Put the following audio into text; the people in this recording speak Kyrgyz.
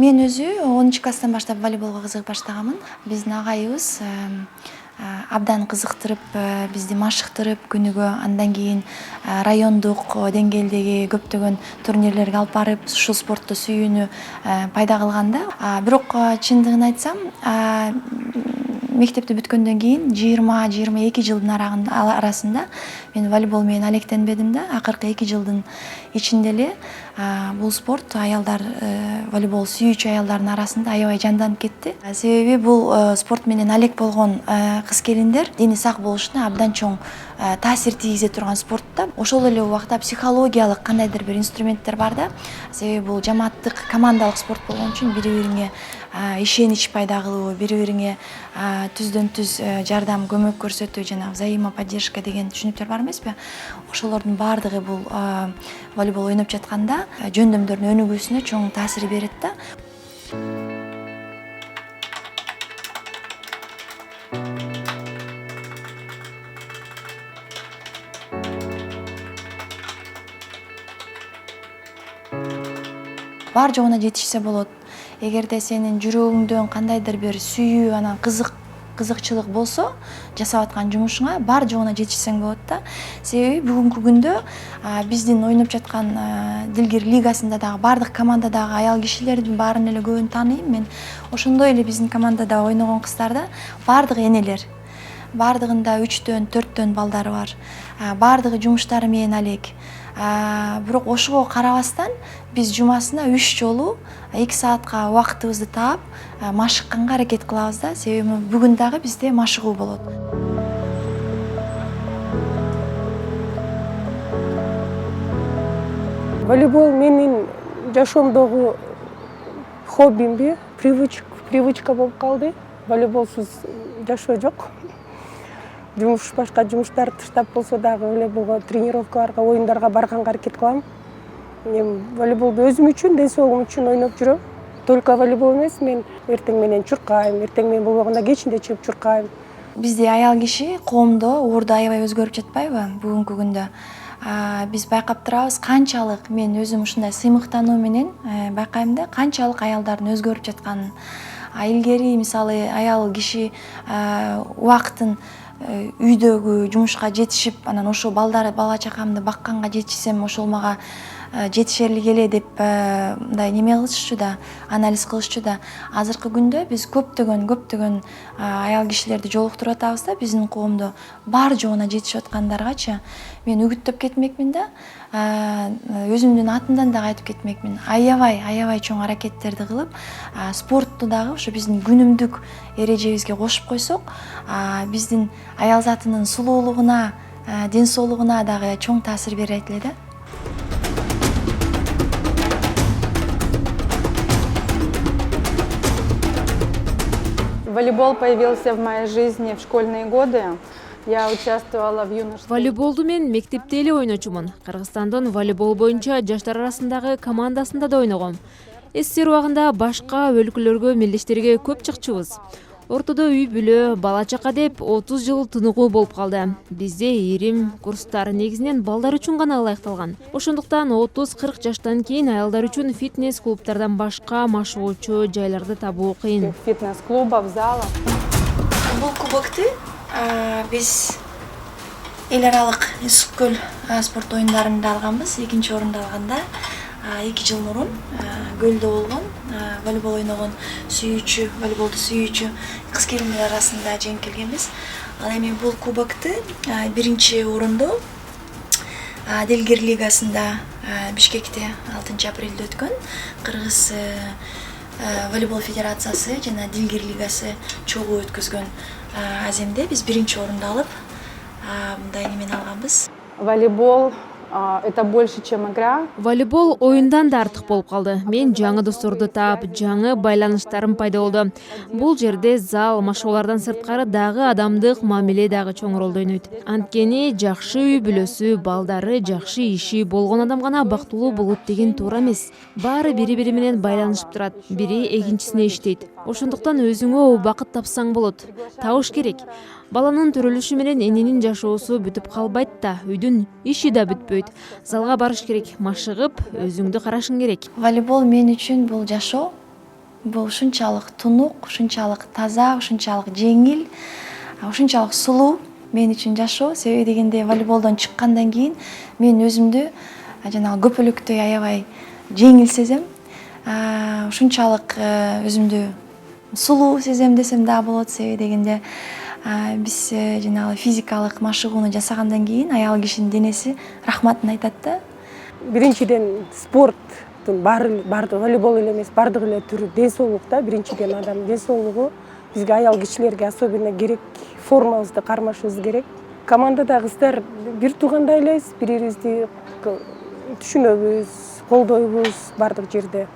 Мен өзү 10 класстан баштап волейболго кызыгып баштаганмын. Биздин агайыбыз абдан кызыктырып, бизди машыктырып күнүгө, андан кийин райондук деңгээлдеги көптөгөн турнирлерге алып барып, ушул спортту сүйүүнү пайда кылган да. Бирок чындыгын айтсам, мектепти бүткөндөн кийин 20-22 жылдын арасында мен волейбол менен алектенбедим да. Акыркы 2 жылдын ичинде эле бул спорт аялдар, волейбол сүйүүчү аялдардын арасында аябай жанданып кетти. Себеби бул спорт менен алек болгон кыз-келиндер дени сак болушуна абдан чоң таасир тийгизе турган спорт да. Ошол эле убакта психологиялык кандайдыр бир инструменттер бар да. Себеби бул жамааттык, командалык спорт болгон үчүн бири-бириңе ишенич пайда кылуу, бири-бириңе түздөн түз жардам, көмөк көрсөтүү, жана взаимоподдержка деген түшүнүктөр бар эмеспи? Ошолордун баардыгы бул волейбол ойноп жатканда жөндөмдөрдүн өнүгүүсүнө чоң таасир берет да. Бар жогуна жетишсе болот. Эгерде сенин жүрөгүңдөн кандайдыр бир сүйүү, анан кызыкчылык болсо, жасап аткан жумушуңа бар жогуна жетишсең болот да. Себеби бүгүнкү күндө биздин ойноп жаткан Дилгир лигасында дагы бардык командадагы аял кишилердин баарын эле көбүн тааныйм мен. Ошондой эле биздин командада ойногон кыздарда бардыгы энелер. Бардыгында 3-төн 4төн балдары бар. Бардыгы жумуштары менен алек. Бирок ошого карабастан биз жумасына 3 жолу 2 саатка убактыбызды таап машыкканга аракет кылабыз да. Себеби бүгүн дагы бизде машыгуу болот. Волейбол менин жашоомдогу хоббимби, привычка болуп калды. Волейболсуз жашоо жок. Башка жумуштарды таштап болсо дагы волейболго, тренировкаларга, оюндарга барганга аракет кылам. Мен волейболду өзүм үчүн, ден соолугум үчүн ойноп жүрөм. Только волейбол эмес, мен эртең менен чуркайм, эртең менен болбогондо кечинде чыгып чуркайм. Бизде аял киши коомдо орду аябай өзгөрүп жатпайбы бүгүнкү күндө? Биз байкап турабыз, канчалык мен өзүм ушундай сыймыктануу менен байкайм да, канчалык аялдардын өзгөрүп жатканын. Илгери мисалы аял киши убактын үйдөгү жумушка жетишип, анан ошо бала чакамды бакканга жетишсем, ошол мага жетишерлик эле деп мындай неме кылышчу да, анализ кылышчу да. Азыркы күндө биз көптөгөн аял кишилерди жолуктуруп атабыз да, биздин коомдо бар жогуна жетишип аткандаргачы. Мен үгүттөп кетмекмин да, өзүмдүн атымдан дагы айтып кетмекмин. Аябай чоң аракеттерди кылып, спортту дагы ошо биздин күнүмдүк эрежебизге кошуп койсок, биздин аял затынын сулуулугуна, ден соолугуна дагы чоң таасир берет эле да. Волейбол появился в моей жизни в школьные годы. Я участвовала в юношеском... Волейболду мен мектепте эле ойночумун. Кыргызстандын волейбол боюнча жаштар арасындагы командасында да ойногом. СССР убагында башка өлкөлөргө мелдештерге көп чыкчубуз. Ортодо үй бүлө, бала чака деп 30 жыл тыныгуу болуп калды. Бизде ирим курстар негизинен балдар үчүн гана ылайыкталган. Ошондуктан 30-40 жаштан кийин аялдар үчүн фитнес клубтардан башка машыгуучу жайларды табуу кыйын. Фитнес-клубов, залов. Бул кубокты биз эл аралык Исыккөл спорт оюндарында алганбыз. 2-орунду алганда 2 жыл мурун көлдө болгон волейбол ойногон волейболду сүйүүчү кыз-келиндер арасында жеңилгенбиз. Ал эми бул кубокты 1-орунду Дилгир лигасында Бишкекте 6 апрелде өткөн Кыргыз волейбол федерациясы жана Дилгир лигасы чогуу өткөзгөн аземде биз 1-орунду алып, мындай немен алганбыз. Волейбол это больше, чем игра. Волейбол оюндан да артык болуп калды. Мен жаңы досторду таап, жаңы байланыштарым пайда болду. Бул жерде зал, машыгуулардан сырткары дагы адамдык мамиле дагы чоң ролду ойнойт. Анткени жакшы үй бүлөсү, балдары, жакшы иши болгон адам гана бактылуу болот деген туура эмес. Баары бири-бири менен байланышып турат, бири экинчисине иштейт. Ошондуктан өзүңө убакыт тапсаң болот. Табыш керек. Баланын төрөлүшү менен эненин жашоосу бүтүп калбайт да, үйдүн иши да бүтпөйт. Залга барыш керек, машыгып, өзүңдү карашың керек. Волейбол мен үчүн бул жашоо, бул ушунчалык тунук, ушунчалык таза, ушунчалык жеңил, ушунчалык сулуу мен үчүн жашоо. Себеби дегенде волейболдон чыккандан кийин мен өзүмдү жанагы көпөлөктөй аябай жеңил сезем. Ушунчалык өзүмдү сулуу сезем десем да болот. Себеби дегенде биз жанагы физикалык машыгууну жасагандан кийин аял кишинин денеси рахматын айтат да. Биринчиден спорттун баардыгы волейбол эле эмес, баардык эле түрү ден соолук да. Биринчиден адам ден соолугу бизге аял кишилерге особенно керек, формабызды кармашыбыз керек. Командада кыздар бир туугандай элес, бири бирибизди түшүнөбүз, колдойбуз баардык жерде.